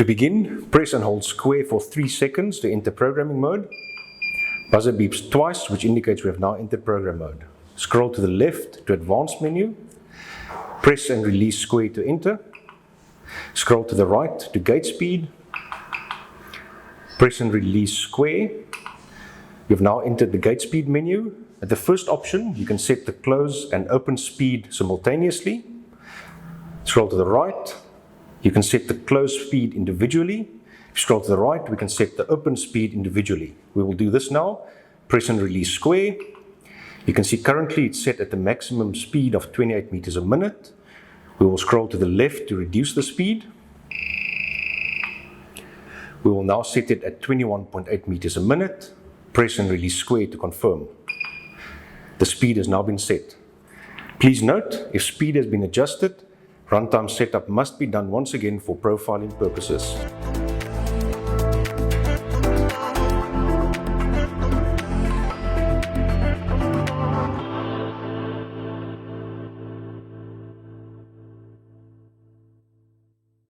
begin, press and hold square for 3 seconds to enter programming mode. Buzzer beeps twice, which indicates we have now entered program mode. Scroll to the left to advanced menu. Press and release square to enter. Scroll to the right to gate speed. Press and release square. You've now entered the gate speed menu. At the first option, you can set the close and open speed simultaneously. Scroll to the right. You can set the close speed individually. If you scroll to the right, we can set the open speed individually. We will do this now. Press and release square. You can see currently it's set at the maximum speed of 28 meters a minute. We will scroll to the left to reduce the speed. We will now set it at 21.8 meters a minute. Press and release square to confirm. The speed has now been set. Please note, if speed has been adjusted, runtime setup must be done once again for profiling purposes.